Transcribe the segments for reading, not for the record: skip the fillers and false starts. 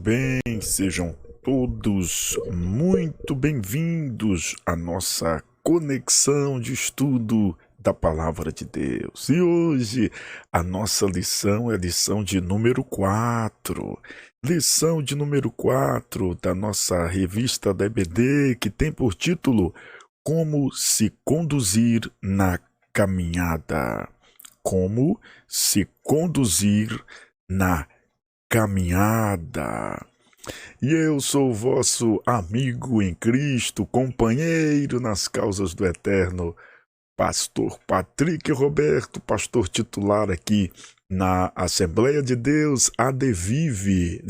bem, sejam todos muito bem-vindos à nossa conexão de estudo da Palavra de Deus. E hoje a nossa lição é a lição de número 4. Lição de número 4 da nossa revista da EBD, que tem por título Como se conduzir na caminhada. Como se conduzir na caminhada. E eu sou o vosso amigo em Cristo, companheiro nas causas do Eterno, pastor Patrick Roberto, pastor titular aqui na Assembleia de Deus ADVIVE,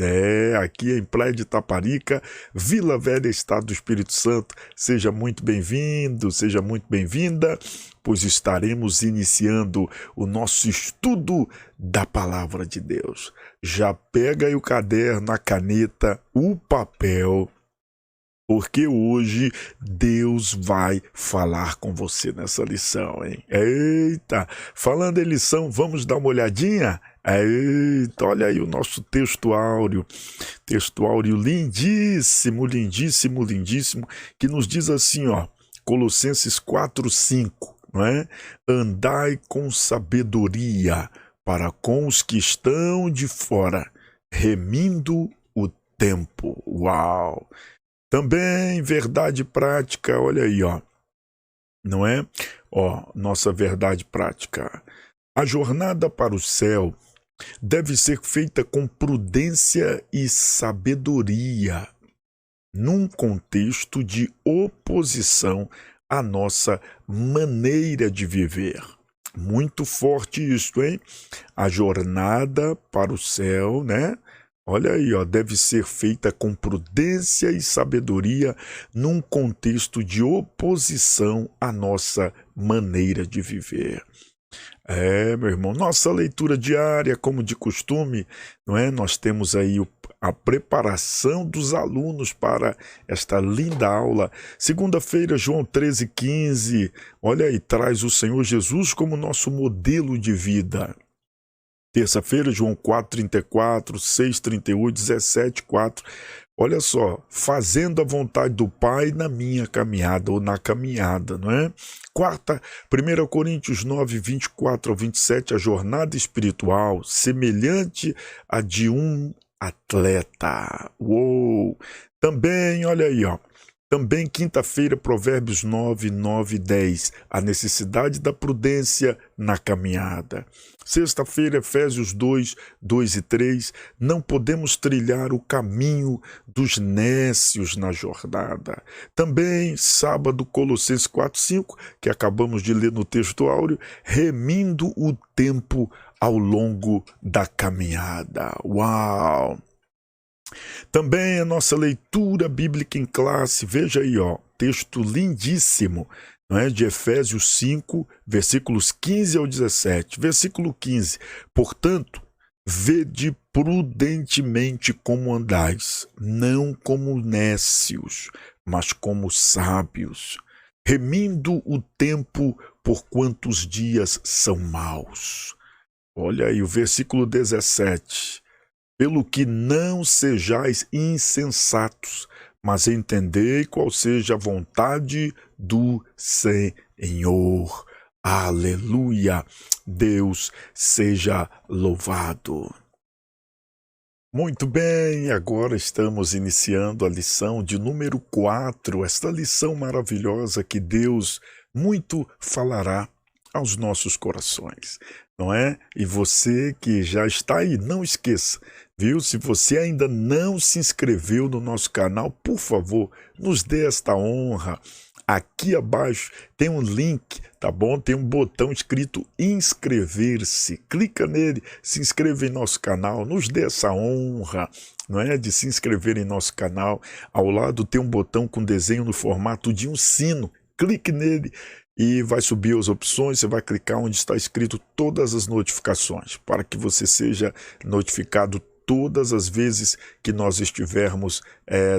aqui em Praia de Taparica, Vila Velha, Estado do Espírito Santo. Seja muito bem-vindo, seja muito bem-vinda, pois estaremos iniciando o nosso estudo da Palavra de Deus. Já pega aí o caderno, a caneta, o papel, porque hoje Deus vai falar com você nessa lição, hein? Eita! Falando em lição, vamos dar uma olhadinha? Eita, olha aí o nosso texto áureo lindíssimo, lindíssimo, lindíssimo, que nos diz assim, ó, Colossenses 4:5, não é? Andai com sabedoria para com os que estão de fora, remindo o tempo. Uau! Também verdade prática, olha aí, ó, não é? Ó, nossa verdade prática. A jornada para o céu deve ser feita com prudência e sabedoria, num contexto de oposição à nossa maneira de viver. Muito forte isso, hein? A jornada para o céu, né? Olha aí, ó, deve ser feita com prudência e sabedoria num contexto de oposição à nossa maneira de viver. Meu irmão, nossa leitura diária, como de costume, não é? Nós temos aí a preparação dos alunos para esta linda aula. Segunda-feira, João 13:15, olha aí, traz o Senhor Jesus como nosso modelo de vida. Terça-feira, João 4:34, 6:38, 17:4. Olha só, fazendo a vontade do Pai na minha caminhada, ou na caminhada, não é? Quarta, 1 Coríntios 9:24 ao 27, a jornada espiritual, semelhante à de um atleta. Uou! Também, olha aí, ó. Também quinta-feira, Provérbios 9, 9 e 10, a necessidade da prudência na caminhada. Sexta-feira, Efésios 2, 2 e 3, não podemos trilhar o caminho dos nécios na jornada. Também, sábado, Colossenses 4, 5, que acabamos de ler no texto áureo, remindo o tempo ao longo da caminhada. Uau! Também a nossa leitura bíblica em classe, veja aí, ó, texto lindíssimo, não é? De Efésios 5, versículos 15 ao 17. Versículo 15, portanto, vede prudentemente como andais, não como nécios, mas como sábios, remindo o tempo, porquanto os dias são maus. Olha aí o versículo 17. Pelo que não sejais insensatos, mas entendei qual seja a vontade do Senhor. Aleluia! Deus seja louvado. Muito bem, agora estamos iniciando a lição de número 4, esta lição maravilhosa que Deus muito falará aos nossos corações, não é? E você que já está aí, não esqueça, viu? Se você ainda não se inscreveu no nosso canal, por favor, nos dê esta honra. Aqui abaixo tem um link, tá bom? Tem um botão escrito inscrever-se. Clica nele, se inscreva em nosso canal, nos dê essa honra, não é? De se inscrever em nosso canal. Ao lado tem um botão com desenho no formato de um sino. Clique nele e vai subir as opções, você vai clicar onde está escrito todas as notificações, para que você seja notificado todas as vezes que nós estivermos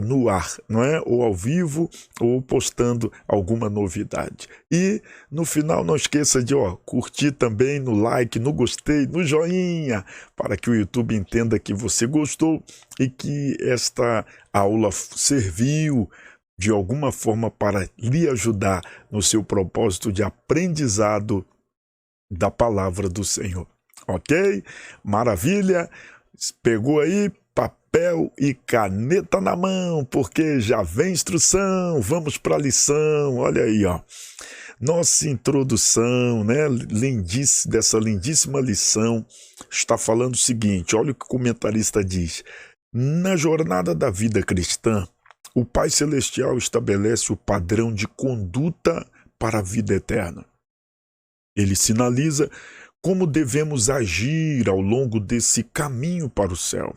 no ar, não é? Ou ao vivo, ou postando alguma novidade. E no final não esqueça de curtir também no like, no gostei, no joinha, para que o YouTube entenda que você gostou e que esta aula serviu de alguma forma para lhe ajudar no seu propósito de aprendizado da palavra do Senhor. Ok? Maravilha? Pegou aí papel e caneta na mão, porque já vem instrução. Vamos para a lição. Olha aí, nossa introdução, né, dessa lindíssima lição, está falando o seguinte, olha o que o comentarista diz. Na jornada da vida cristã, o Pai Celestial estabelece o padrão de conduta para a vida eterna. Ele sinaliza como devemos agir ao longo desse caminho para o céu.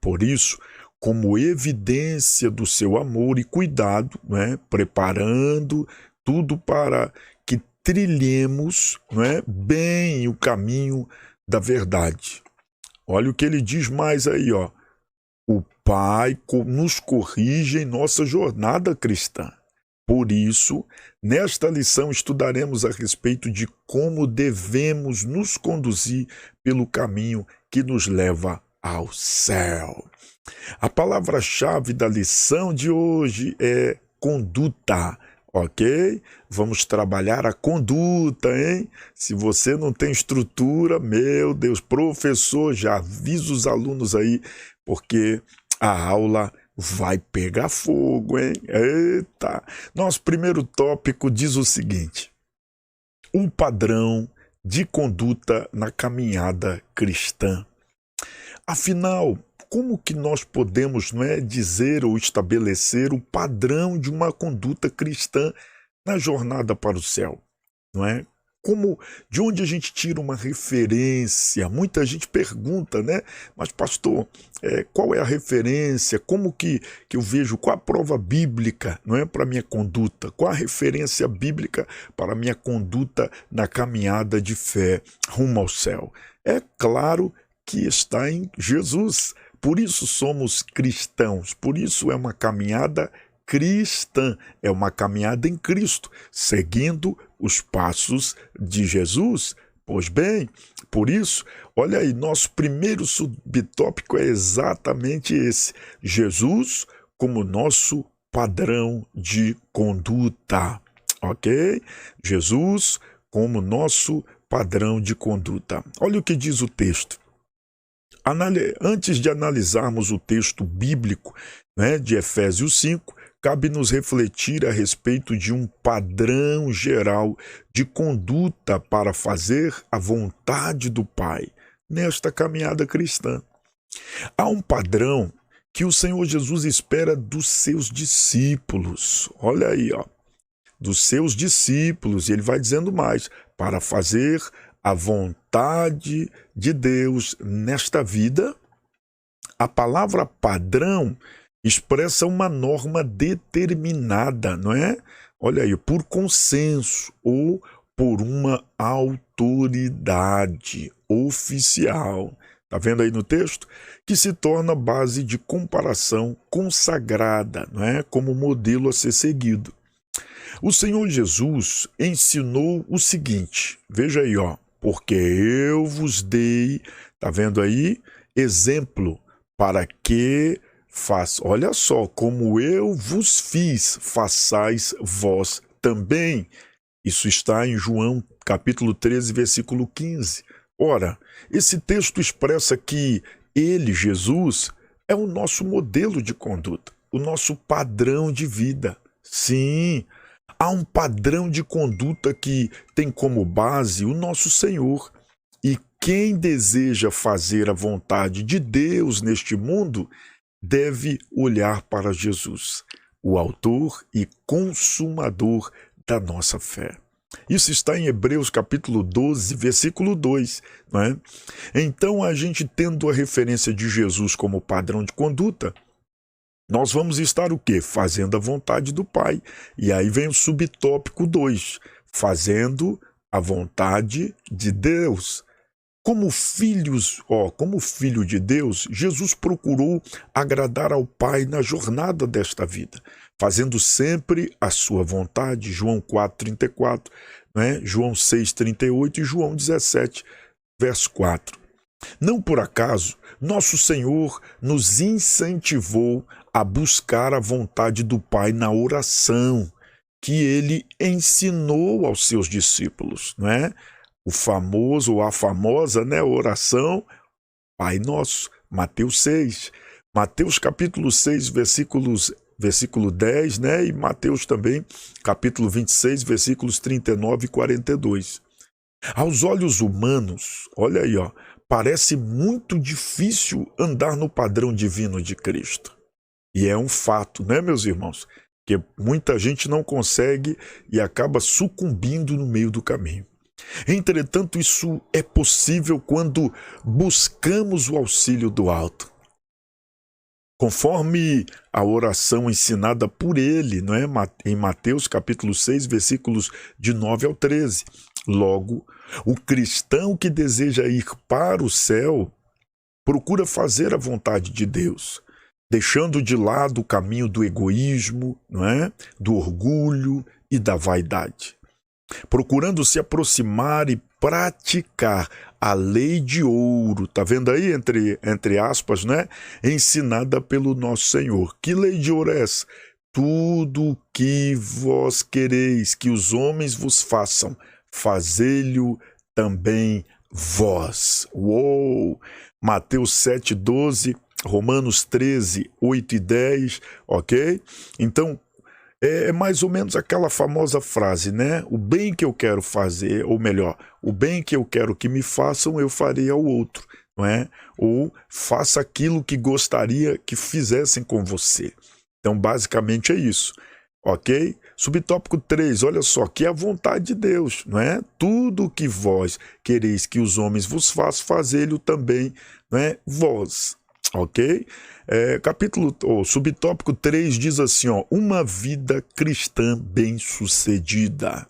Por isso, como evidência do seu amor e cuidado, né, preparando tudo para que trilhemos, né, bem o caminho da verdade. Olha o que ele diz mais aí, o Pai nos corrige em nossa jornada cristã. Por isso, nesta lição estudaremos a respeito de como devemos nos conduzir pelo caminho que nos leva ao céu. A palavra-chave da lição de hoje é conduta. Ok? Vamos trabalhar a conduta, hein? Se você não tem estrutura, meu Deus, professor, já avisa os alunos aí, porque a aula vai pegar fogo, hein? Eita! Nosso primeiro tópico diz o seguinte: um padrão de conduta na caminhada cristã. Afinal, como que nós podemos, não é, dizer ou estabelecer o padrão de uma conduta cristã na jornada para o céu? Não é? De onde a gente tira uma referência? Muita gente pergunta, né? Mas pastor, qual é a referência? Como que eu vejo? Qual a prova bíblica, não é, para a minha conduta? Qual a referência bíblica para a minha conduta na caminhada de fé rumo ao céu? É claro que está em Jesus. Por isso somos cristãos, por isso é uma caminhada cristã, é uma caminhada em Cristo, seguindo os passos de Jesus. Pois bem, por isso, olha aí, nosso primeiro subtópico é exatamente esse: Jesus como nosso padrão de conduta, ok? Jesus como nosso padrão de conduta. Olha o que diz o texto. Antes de analisarmos o texto bíblico, né, de Efésios 5, cabe nos refletir a respeito de um padrão geral de conduta para fazer a vontade do Pai nesta caminhada cristã. Há um padrão que o Senhor Jesus espera dos seus discípulos. Olha aí, dos seus discípulos, e ele vai dizendo mais, para fazer a vontade de Deus nesta vida. A palavra padrão expressa uma norma determinada, não é? Olha aí, por consenso ou por uma autoridade oficial. Está vendo aí no texto? Que se torna base de comparação consagrada, não é? Como modelo a ser seguido. O Senhor Jesus ensinou o seguinte, veja aí, porque eu vos dei, tá vendo aí, exemplo para que olha só, como eu vos fiz, façais vós também. Isso está em João capítulo 13, versículo 15. Ora, esse texto expressa que ele, Jesus, é o nosso modelo de conduta, o nosso padrão de vida. Sim, há um padrão de conduta que tem como base o nosso Senhor. E quem deseja fazer a vontade de Deus neste mundo deve olhar para Jesus, o autor e consumador da nossa fé. Isso está em Hebreus capítulo 12, versículo 2. Não é? Então, a gente tendo a referência de Jesus como padrão de conduta, nós vamos estar o quê? Fazendo a vontade do Pai. E aí vem o subtópico 2, fazendo a vontade de Deus. Como filhos, como filho de Deus, Jesus procurou agradar ao Pai na jornada desta vida, fazendo sempre a sua vontade, João 4,34, né? João 6,38 e João 17, verso 4. Não por acaso, nosso Senhor nos incentivou a buscar a vontade do Pai na oração, que ele ensinou aos seus discípulos, não é? O famoso ou a famosa, né, oração Pai Nosso, Mateus 6. Mateus capítulo 6, versículo 10, né, e Mateus também, capítulo 26, versículos 39 e 42. Aos olhos humanos, olha aí, parece muito difícil andar no padrão divino de Cristo. E é um fato, né, meus irmãos? Que muita gente não consegue e acaba sucumbindo no meio do caminho. Entretanto, isso é possível quando buscamos o auxílio do alto. Conforme a oração ensinada por ele, não é? Em Mateus capítulo 6, versículos de 9 ao 13. Logo, o cristão que deseja ir para o céu procura fazer a vontade de Deus, deixando de lado o caminho do egoísmo, não é? Do orgulho e da vaidade, procurando se aproximar e praticar a lei de ouro, tá vendo aí, entre aspas, né? Ensinada pelo nosso Senhor. Que lei de ouro é essa? Tudo o que vós quereis que os homens vos façam, fazei-lhe também vós. Uou! Mateus 7,12, Romanos 13, 8 e 10, ok? Então, é mais ou menos aquela famosa frase, né? O bem que eu quero fazer, ou melhor, o bem que eu quero que me façam, eu farei ao outro, não é? Ou faça aquilo que gostaria que fizessem com você. Então, basicamente é isso, ok? Subtópico 3, olha só, que é a vontade de Deus, não é? Tudo o que vós quereis que os homens vos façam, fazei-lo também, não é? Vós. Ok? Subtópico 3 diz assim, uma vida cristã bem-sucedida.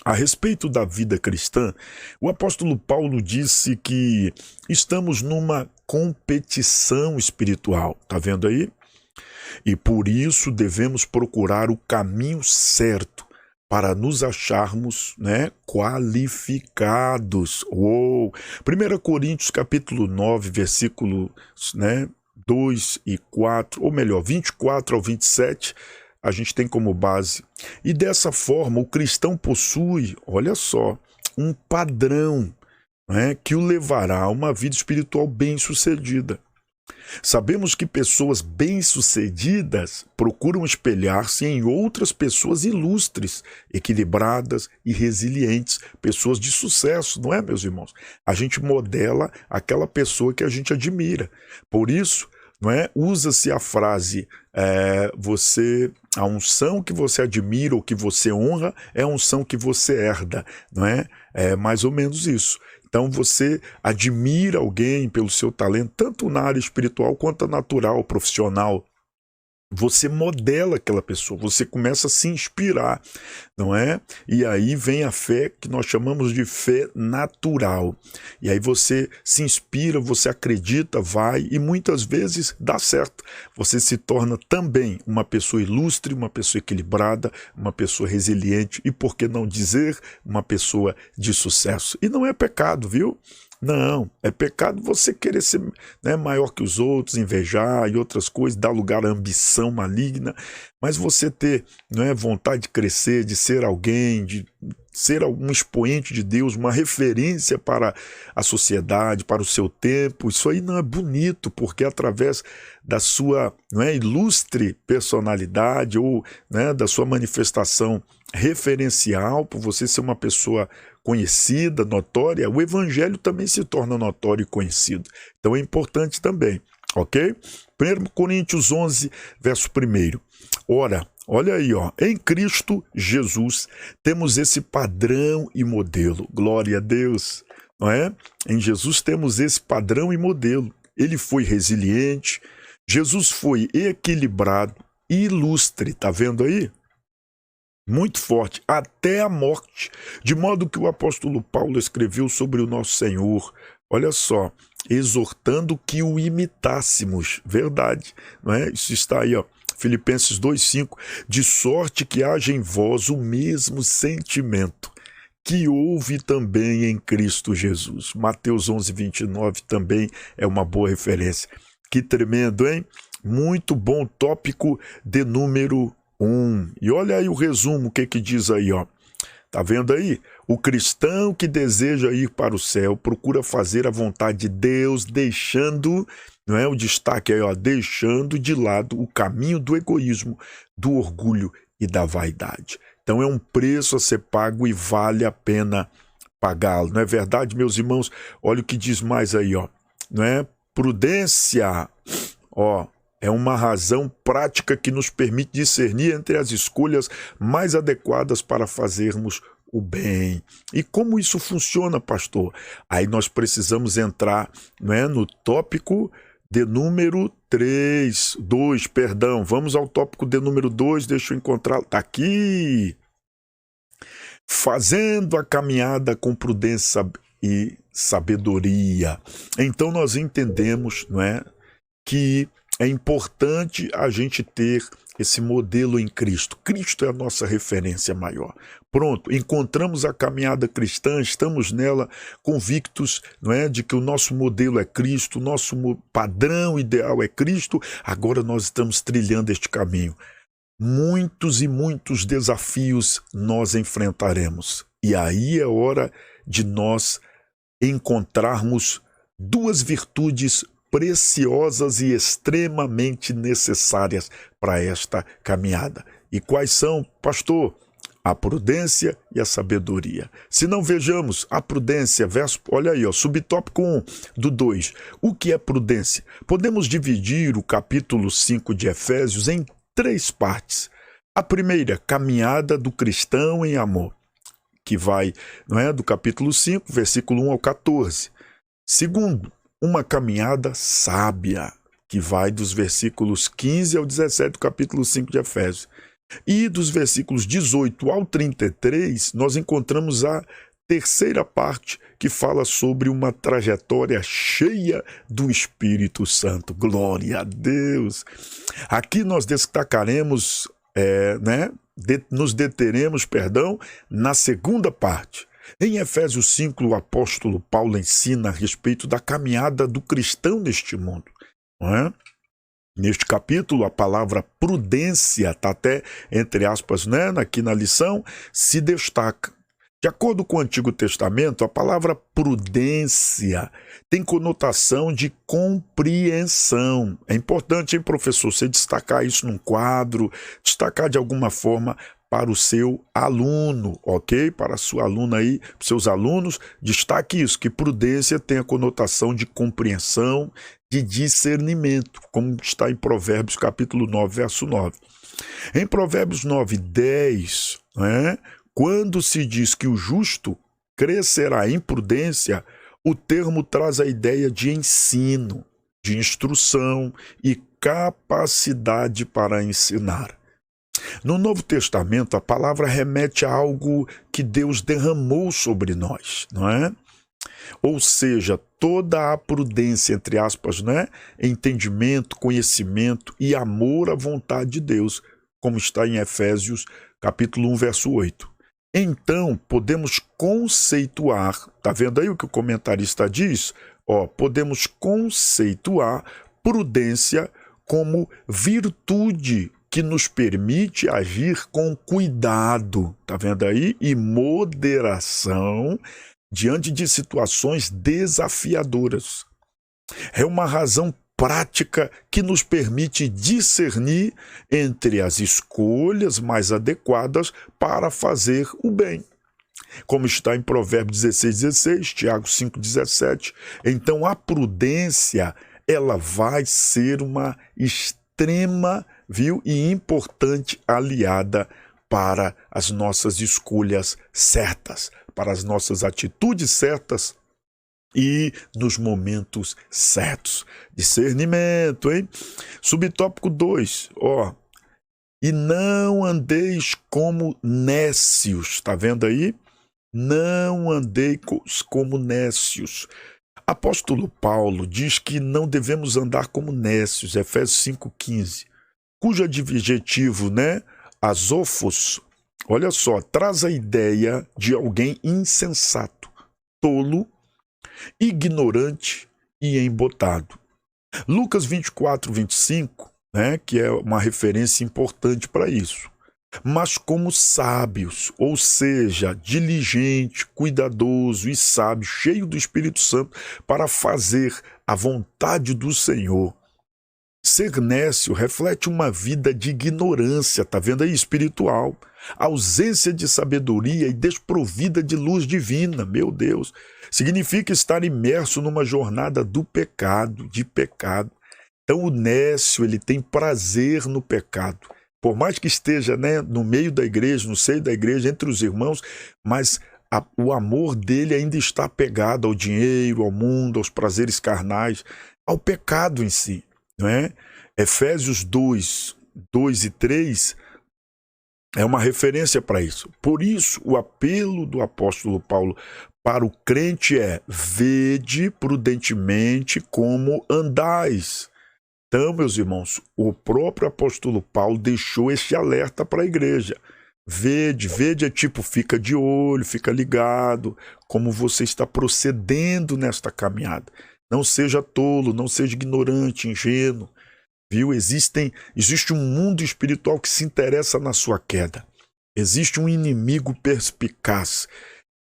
A respeito da vida cristã, o apóstolo Paulo disse que estamos numa competição espiritual, tá vendo aí? E por isso devemos procurar o caminho certo para nos acharmos, né, qualificados. 1 Coríntios capítulo 9, versículo, né, 2 e 4, ou melhor, 24 ao 27, a gente tem como base. E dessa forma o cristão possui, olha só, um padrão, né, que o levará a uma vida espiritual bem-sucedida. Sabemos que pessoas bem-sucedidas procuram espelhar-se em outras pessoas ilustres, equilibradas e resilientes, pessoas de sucesso, não é, meus irmãos? A gente modela aquela pessoa que a gente admira. Por isso, não é? Usa-se a frase, a unção que você admira ou que você honra é a unção que você herda, não é? É mais ou menos isso. Então você admira alguém pelo seu talento, tanto na área espiritual quanto natural, profissional. Você modela aquela pessoa, você começa a se inspirar, não é? E aí vem a fé que nós chamamos de fé natural. E aí você se inspira, você acredita, vai e muitas vezes dá certo. Você se torna também uma pessoa ilustre, uma pessoa equilibrada, uma pessoa resiliente e, por que não dizer, uma pessoa de sucesso. E não é pecado, viu? Não, é pecado você querer ser, né, maior que os outros, invejar e outras coisas, dar lugar à ambição maligna, mas você ter, né, vontade de crescer, de ser alguém, de ser um expoente de Deus, uma referência para a sociedade, para o seu tempo, isso aí não é bonito, porque através da sua, não é, ilustre personalidade ou, né, da sua manifestação referencial, por você ser uma pessoa conhecida, notória, o evangelho também se torna notório e conhecido. Então é importante também, ok? 1 Coríntios 11, verso 1. Ora, olha aí, em Cristo Jesus temos esse padrão e modelo. Glória a Deus, não é? Em Jesus temos esse padrão e modelo. Ele foi resiliente, Jesus foi equilibrado e ilustre, tá vendo aí? muito forte, até a morte, de modo que o apóstolo Paulo escreveu sobre o nosso Senhor, olha só, exortando que o imitássemos, verdade, não é? Isso está aí, ó, Filipenses 2,5, de sorte que haja em vós o mesmo sentimento que houve também em Cristo Jesus. Mateus 11:29 também é uma boa referência. Que tremendo, hein? Muito bom tópico de número 1. E olha aí o resumo, o que diz aí, ó. Tá vendo aí? O cristão que deseja ir para o céu procura fazer a vontade de Deus, deixando, não é o destaque aí, ó, deixando de lado o caminho do egoísmo, do orgulho e da vaidade. Então é um preço a ser pago e vale a pena pagá-lo. Não é verdade, meus irmãos? Olha o que diz mais aí, ó. Não é? Prudência, ó, é uma razão prática que nos permite discernir entre as escolhas mais adequadas para fazermos o bem. E como isso funciona, pastor? Aí nós precisamos entrar, não é, no tópico de número 2, perdão. Vamos ao tópico de número 2, deixa eu encontrar. Está aqui. Fazendo a caminhada com prudência e sabedoria. Então nós entendemos, não é, que é importante a gente ter esse modelo em Cristo. Cristo é a nossa referência maior. Pronto, encontramos a caminhada cristã, estamos nela convictos, não é, de que o nosso modelo é Cristo, o nosso padrão ideal é Cristo. Agora nós estamos trilhando este caminho. Muitos e muitos desafios nós enfrentaremos. E aí é hora de nós encontrarmos duas virtudes preciosas e extremamente necessárias para esta caminhada. E quais são, pastor? A prudência e a sabedoria. Se não, vejamos a prudência, verso, olha aí, ó, subtópico 1 do 2. O que é prudência? Podemos dividir o capítulo 5 de Efésios em 3 partes. A primeira, caminhada do cristão em amor, que vai, não é, do capítulo 5, versículo 1 ao 14. Segundo, uma caminhada sábia, que vai dos versículos 15 ao 17 do capítulo 5 de Efésios. E dos versículos 18 ao 33, nós encontramos a terceira parte, que fala sobre uma trajetória cheia do Espírito Santo. Glória a Deus! Aqui nós destacaremos, nos deteremos, na segunda parte. Em Efésios 5, o apóstolo Paulo ensina a respeito da caminhada do cristão neste mundo, não é? Neste capítulo, a palavra prudência, está até entre aspas, né, aqui na lição, se destaca. De acordo com o Antigo Testamento, a palavra prudência tem conotação de compreensão. É importante, hein, professor, você destacar isso num quadro, destacar de alguma forma para o seu aluno, ok? Para a sua aluna aí, para os seus alunos, destaque isso, que prudência tem a conotação de compreensão, de discernimento, como está em Provérbios capítulo 9, verso 9. Em Provérbios 9, 10, né, quando se diz que o justo crescerá em prudência, o termo traz a ideia de ensino, de instrução e capacidade para ensinar. No Novo Testamento, a palavra remete a algo que Deus derramou sobre nós, não é? Ou seja, toda a prudência, entre aspas, né? Entendimento, conhecimento e amor à vontade de Deus, como está em Efésios, capítulo 1, verso 8. Então, podemos conceituar, tá vendo aí o que o comentarista diz? Podemos conceituar prudência como virtude que nos permite agir com cuidado, tá vendo aí? E moderação diante de situações desafiadoras. É uma razão prática que nos permite discernir entre as escolhas mais adequadas para fazer o bem. Como está em Provérbios 16:16, Tiago 5:17. Então a prudência, ela vai ser uma extrema, e importante aliada para as nossas escolhas certas, para as nossas atitudes certas e nos momentos certos. Discernimento, hein? Subtópico 2, E não andeis como nécios. Está vendo aí? Não andeis como nécios. Apóstolo Paulo diz que não devemos andar como nécios, Efésios 5,15, cujo adjetivo, azofos, olha só, traz a ideia de alguém insensato, tolo, ignorante e embotado. Lucas 24:25, que é uma referência importante para isso. Mas como sábios, ou seja, diligente, cuidadoso e sábio, cheio do Espírito Santo, para fazer a vontade do Senhor. Ser nécio reflete uma vida de ignorância, tá vendo aí, espiritual, ausência de sabedoria e desprovida de luz divina, meu Deus. Significa estar imerso numa jornada do pecado, de pecado. Então o nécio, ele tem prazer no pecado. Por mais que esteja no meio da igreja, no seio da igreja, entre os irmãos, mas o amor dele ainda está apegado ao dinheiro, ao mundo, aos prazeres carnais, ao pecado em si. Não é? Efésios 2 e 3 é uma referência para isso. Por isso, o apelo do apóstolo Paulo para o crente é: vede prudentemente como andais. Então, meus irmãos, o próprio apóstolo Paulo deixou este alerta para a igreja. Vede é tipo, fica de olho, fica ligado, como você está procedendo nesta caminhada. Não seja tolo, não seja ignorante, ingênuo. Viu? Existe um mundo espiritual que se interessa na sua queda. Existe um inimigo perspicaz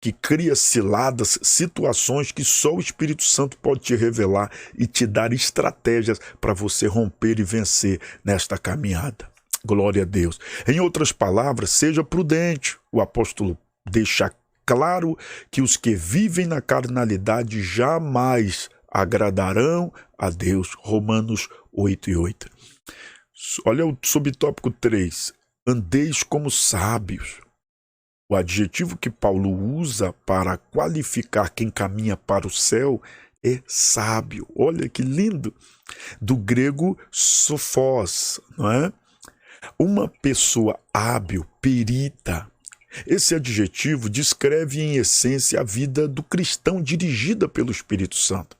que cria ciladas, situações que só o Espírito Santo pode te revelar e te dar estratégias para você romper e vencer nesta caminhada. Glória a Deus. Em outras palavras, seja prudente. O apóstolo deixa claro que os que vivem na carnalidade jamais agradarão a Deus. Romanos 8:8. Olha o subtópico 3. Andeis como sábios. O adjetivo que Paulo usa para qualificar quem caminha para o céu é sábio. Olha que lindo! Do grego sophos, não é? Uma pessoa hábil, perita. Esse adjetivo descreve em essência a vida do cristão dirigida pelo Espírito Santo.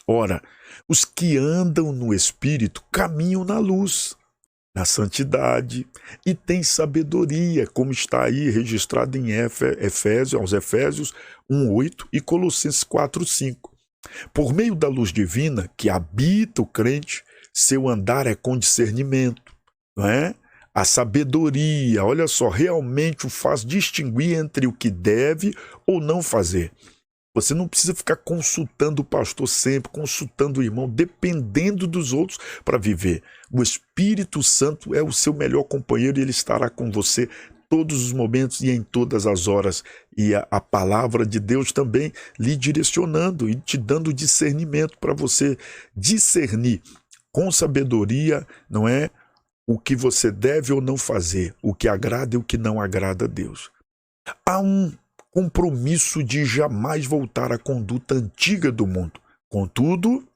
Ora, os que andam no Espírito caminham na luz, na santidade, e têm sabedoria, como está aí registrado em Efésios 1:8 e Colossenses 4:5. Por meio da luz divina que habita o crente, seu andar é com discernimento, não é? A sabedoria, olha só, realmente o faz distinguir entre o que deve ou não fazer. Você não precisa ficar consultando o pastor sempre, consultando o irmão, dependendo dos outros para viver. O Espírito Santo é o seu melhor companheiro e ele estará com você todos os momentos e em todas as horas. E a palavra de Deus também lhe direcionando e te dando discernimento para você discernir com sabedoria, não é? O que você deve ou não fazer, o que agrada e o que não agrada a Deus. Há um compromisso de jamais voltar à conduta antiga do mundo. Contudo,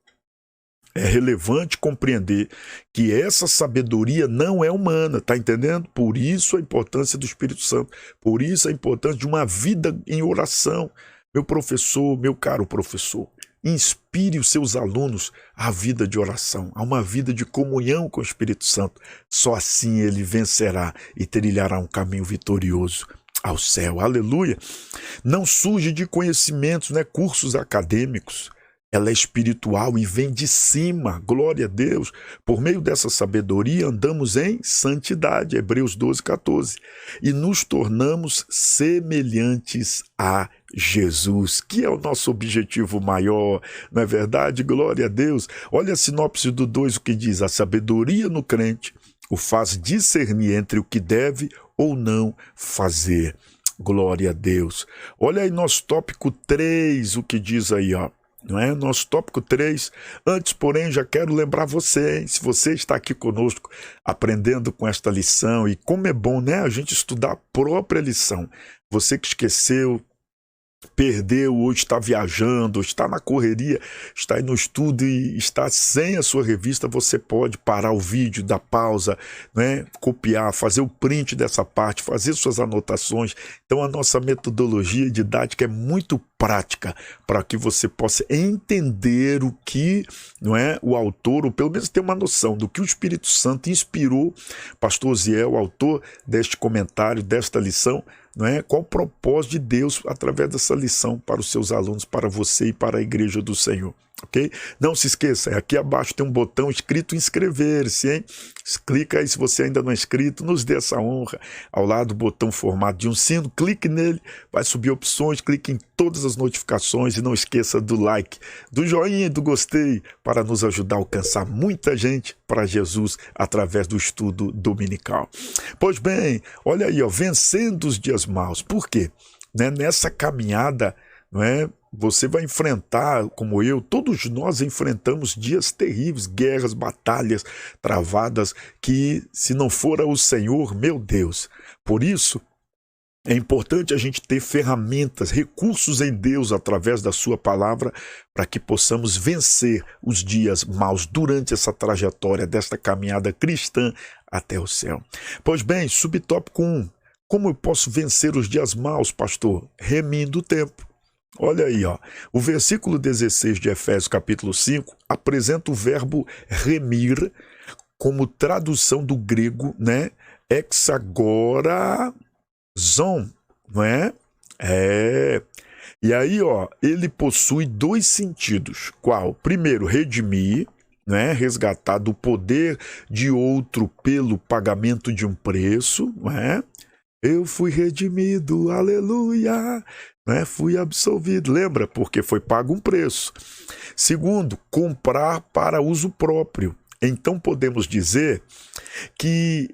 é relevante compreender que essa sabedoria não é humana, tá entendendo? Por isso a importância do Espírito Santo, por isso a importância de uma vida em oração. Meu professor, meu caro professor, inspire os seus alunos à vida de oração, a uma vida de comunhão com o Espírito Santo. Só assim ele vencerá e trilhará um caminho vitorioso ao céu. Aleluia! Não surge de conhecimentos, cursos acadêmicos. Ela é espiritual e vem de cima. Glória a Deus! Por meio dessa sabedoria andamos em santidade. Hebreus 12:14. E nos tornamos semelhantes a Jesus, que é o nosso objetivo maior, não é verdade? Glória a Deus! Olha a sinopse do 2, o que diz: a sabedoria no crente o faz discernir entre o que deve ou não fazer. Glória a Deus! Olha aí nosso tópico 3, o que diz aí, ó. Não é? Nosso tópico 3. Antes, porém, já quero lembrar você, hein? Se você está aqui conosco aprendendo com esta lição, e como é bom, a gente estudar a própria lição. Você que esqueceu, perdeu, ou está viajando, ou está na correria, está aí no estudo e está sem a sua revista, você pode parar o vídeo, dar pausa, né? Copiar, fazer o print dessa parte, fazer suas anotações. Então a nossa metodologia didática é muito prática para que você possa entender o que, não é, o autor, ou pelo menos ter uma noção do que o Espírito Santo inspirou pastor Osiel, autor deste comentário, desta lição, não é? Qual o propósito de Deus através dessa lição para os seus alunos, para você e para a igreja do Senhor, ok? Não se esqueça, aqui abaixo tem um botão escrito inscrever-se, hein? Clica aí se você ainda não é inscrito, nos dê essa honra. Ao lado do botão formato de um sino, clique nele, vai subir opções, clique em todas as notificações e não esqueça do like, do joinha e do gostei para nos ajudar a alcançar muita gente para Jesus através do estudo dominical. Pois bem, olha aí, ó, vencendo os dias maus. Por quê? Né? Nessa caminhada, não é? Você vai enfrentar, como eu, todos nós enfrentamos dias terríveis, guerras, batalhas travadas, que se não fora o Senhor, meu Deus. Por isso, é importante a gente ter ferramentas, recursos em Deus através da sua palavra para que possamos vencer os dias maus durante essa trajetória desta caminhada cristã até o céu. Pois bem, subtópico 1. Como eu posso vencer os dias maus, pastor? Remindo o tempo. Olha aí, ó. O versículo 16 de Efésios capítulo 5 apresenta o verbo remir como tradução do grego, né? Exagorazon, não é? E aí, ó, ele possui dois sentidos. Qual? Primeiro, redimir, né? Resgatar do poder de outro pelo pagamento de um preço, não é? Eu fui redimido, aleluia, né? Fui absolvido, lembra? Porque foi pago um preço. Segundo, comprar para uso próprio. Então podemos dizer que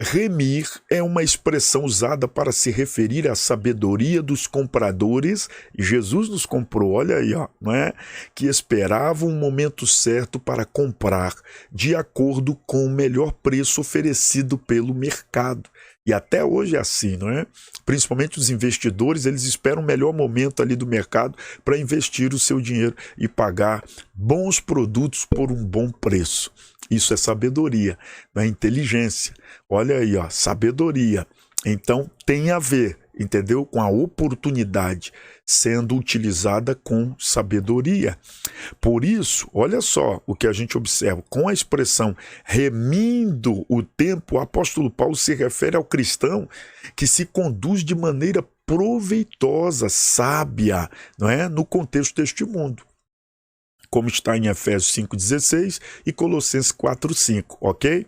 remir é uma expressão usada para se referir à sabedoria dos compradores. Jesus nos comprou, olha aí, ó, não é? Que esperavam um momento certo para comprar de acordo com o melhor preço oferecido pelo mercado. E até hoje é assim, não é? Principalmente os investidores, eles esperam o melhor momento ali do mercado para investir o seu dinheiro e pagar bons produtos por um bom preço. Isso é sabedoria, não é inteligência. Olha aí, ó, sabedoria. Então tem a ver, entendeu? Com a oportunidade sendo utilizada com sabedoria. Por isso, olha só o que a gente observa. Com a expressão remindo o tempo, o apóstolo Paulo se refere ao cristão que se conduz de maneira proveitosa, sábia, não é? No contexto deste mundo, como está em Efésios 5,16 e Colossenses 4,5, ok?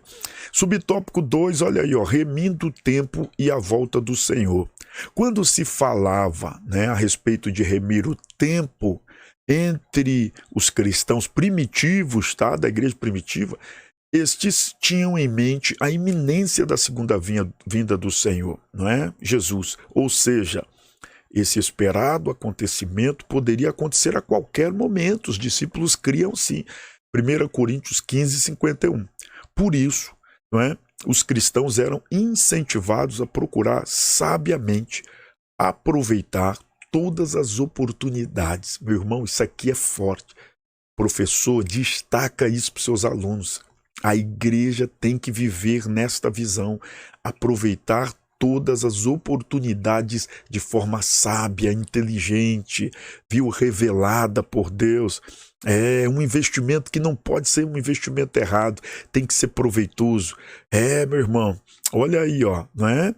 Subtópico 2, olha aí, ó, remindo o tempo e a volta do Senhor. Quando se falava, né, a respeito de remir o tempo entre os cristãos primitivos, tá, da igreja primitiva, estes tinham em mente a iminência da segunda vinda do Senhor, não é? Jesus, ou seja, esse esperado acontecimento poderia acontecer a qualquer momento. Os discípulos criam sim. 1 Coríntios 15, 51. Por isso, não é, os cristãos eram incentivados a procurar sabiamente aproveitar todas as oportunidades. Meu irmão, isso aqui é forte. Professor, destaca isso para os seus alunos. A igreja tem que viver nesta visão, aproveitar todas as oportunidades de forma sábia, inteligente, viu, revelada por Deus. É um investimento que não pode ser um investimento errado, tem que ser proveitoso. Meu irmão, olha aí, ó, não é?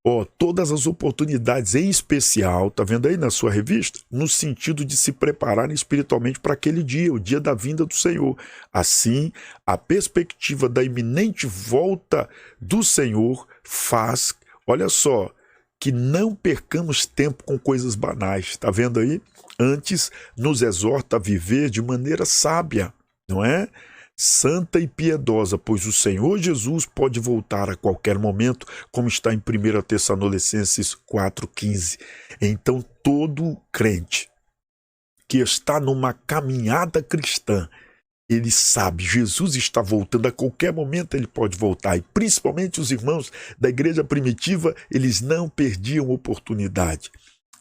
Ó, todas as oportunidades, em especial, tá vendo aí na sua revista? No sentido de se prepararem espiritualmente para aquele dia, o dia da vinda do Senhor. Assim, a perspectiva da iminente volta do Senhor faz, olha só, que não percamos tempo com coisas banais, tá vendo aí? Antes, nos exorta a viver de maneira sábia, não é? Santa e piedosa, pois o Senhor Jesus pode voltar a qualquer momento, como está em 1 Tessalonicenses 4,15. Então, todo crente que está numa caminhada cristã, ele sabe, Jesus está voltando, a qualquer momento ele pode voltar. E principalmente os irmãos da igreja primitiva, eles não perdiam oportunidade.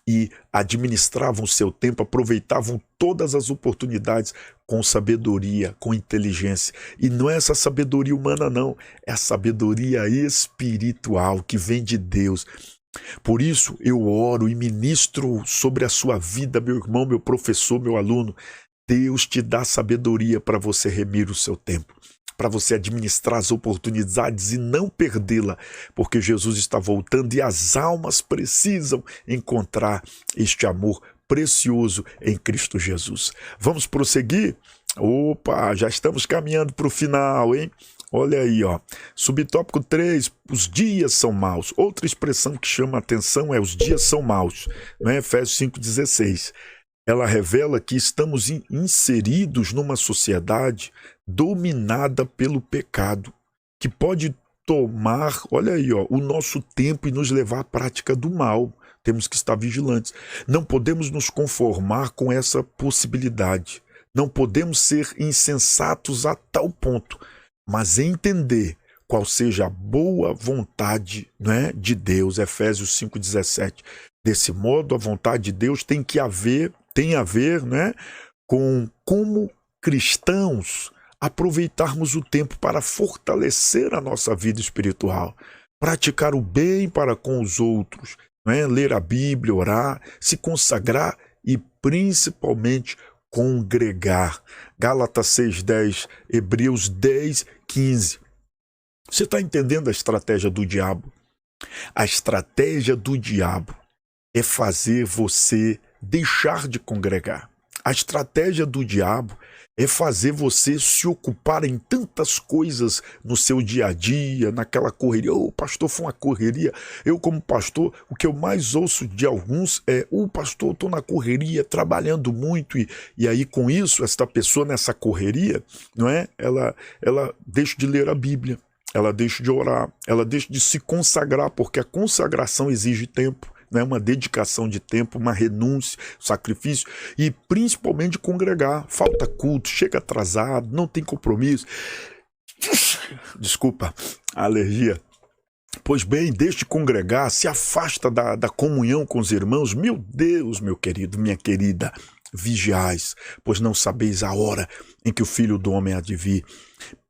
e administravam o seu tempo, aproveitavam todas as oportunidades com sabedoria, com inteligência. E não é essa sabedoria humana, não, é a sabedoria espiritual que vem de Deus. Por isso eu oro e ministro sobre a sua vida, meu irmão, meu professor, meu aluno. Deus te dá sabedoria para você remir o seu tempo, para você administrar as oportunidades e não perdê-la, porque Jesus está voltando e as almas precisam encontrar este amor precioso em Cristo Jesus. Vamos prosseguir? Opa, já estamos caminhando para o final, hein? Olha aí, ó. Subtópico 3, os dias são maus. Outra expressão que chama a atenção é os dias são maus, né? Efésios 5,16. Ela revela que estamos inseridos numa sociedade dominada pelo pecado, que pode tomar, olha aí, ó, o nosso tempo e nos levar à prática do mal. Temos que estar vigilantes. Não podemos nos conformar com essa possibilidade. Não podemos ser insensatos a tal ponto, mas entender qual seja a boa vontade, né, de Deus. Efésios 5,17. Desse modo, a vontade de Deus tem a ver, né, com como cristãos aproveitarmos o tempo para fortalecer a nossa vida espiritual, praticar o bem para com os outros, né, ler a Bíblia, orar, se consagrar e principalmente congregar. Gálatas 6,10, Hebreus 10,15. Você está entendendo a estratégia do diabo? A estratégia do diabo é fazer você deixar de congregar. A estratégia do diabo é fazer você se ocupar em tantas coisas no seu dia a dia, naquela correria. Pastor, foi uma correria. Eu, como pastor, o que eu mais ouço de alguns é: pastor, estou na correria, trabalhando muito, e aí com isso, esta pessoa nessa correria, não é? Ela deixa de ler a Bíblia, ela deixa de orar, ela deixa de se consagrar, porque a consagração exige tempo. Né, uma dedicação de tempo, uma renúncia, sacrifício, e principalmente congregar. Falta culto, chega atrasado, não tem compromisso. Desculpa, a alergia. Pois bem, deixe de congregar, se afasta da comunhão com os irmãos. Meu Deus, meu querido, minha querida, vigiais, pois não sabeis a hora em que o Filho do Homem há de vir.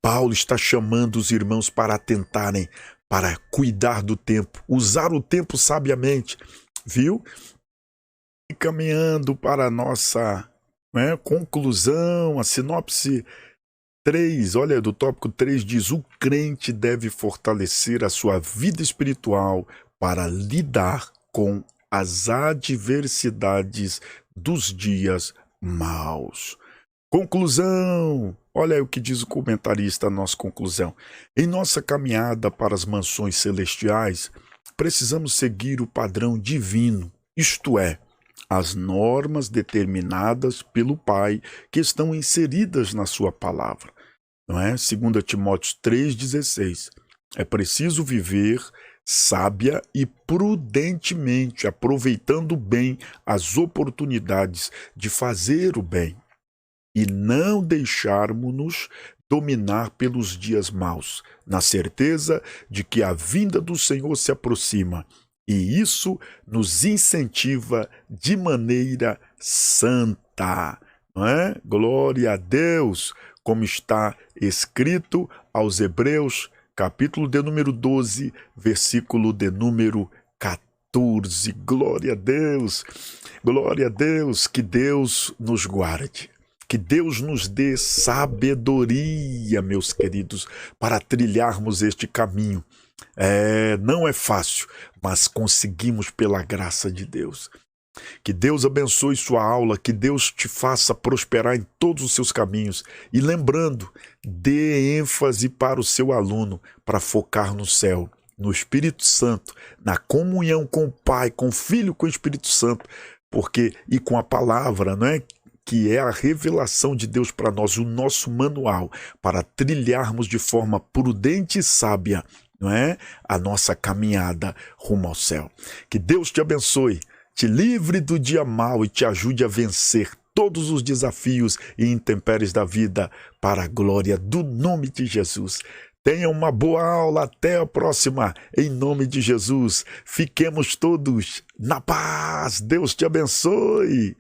Paulo está chamando os irmãos para atentarem, para cuidar do tempo, usar o tempo sabiamente, viu? E caminhando para a nossa, né, conclusão, a sinopse 3, olha, do tópico 3 diz: o crente deve fortalecer a sua vida espiritual para lidar com as adversidades dos dias maus. Conclusão. Olha aí o que diz o comentarista, a nossa conclusão. Em nossa caminhada para as mansões celestiais, precisamos seguir o padrão divino, isto é, as normas determinadas pelo Pai que estão inseridas na sua palavra. Não é? 2 Timóteo 3,16. É preciso viver sábia e prudentemente, aproveitando bem as oportunidades de fazer o bem, e não deixarmos-nos dominar pelos dias maus, na certeza de que a vinda do Senhor se aproxima, e isso nos incentiva de maneira santa. Não é? Glória a Deus, como está escrito aos Hebreus, capítulo de número 12, versículo de número 14. Glória a Deus, que Deus nos guarde. Que Deus nos dê sabedoria, meus queridos, para trilharmos este caminho. Não é fácil, mas conseguimos pela graça de Deus. Que Deus abençoe sua aula, que Deus te faça prosperar em todos os seus caminhos. E lembrando, dê ênfase para o seu aluno, para focar no céu, no Espírito Santo, na comunhão com o Pai, com o Filho, com o Espírito Santo, e com a palavra, não é? Que é a revelação de Deus para nós, o nosso manual, para trilharmos de forma prudente e sábia, não é? A nossa caminhada rumo ao céu. Que Deus te abençoe, te livre do dia mau e te ajude a vencer todos os desafios e intempéries da vida para a glória do nome de Jesus. Tenha uma boa aula, até a próxima, em nome de Jesus. Fiquemos todos na paz, Deus te abençoe.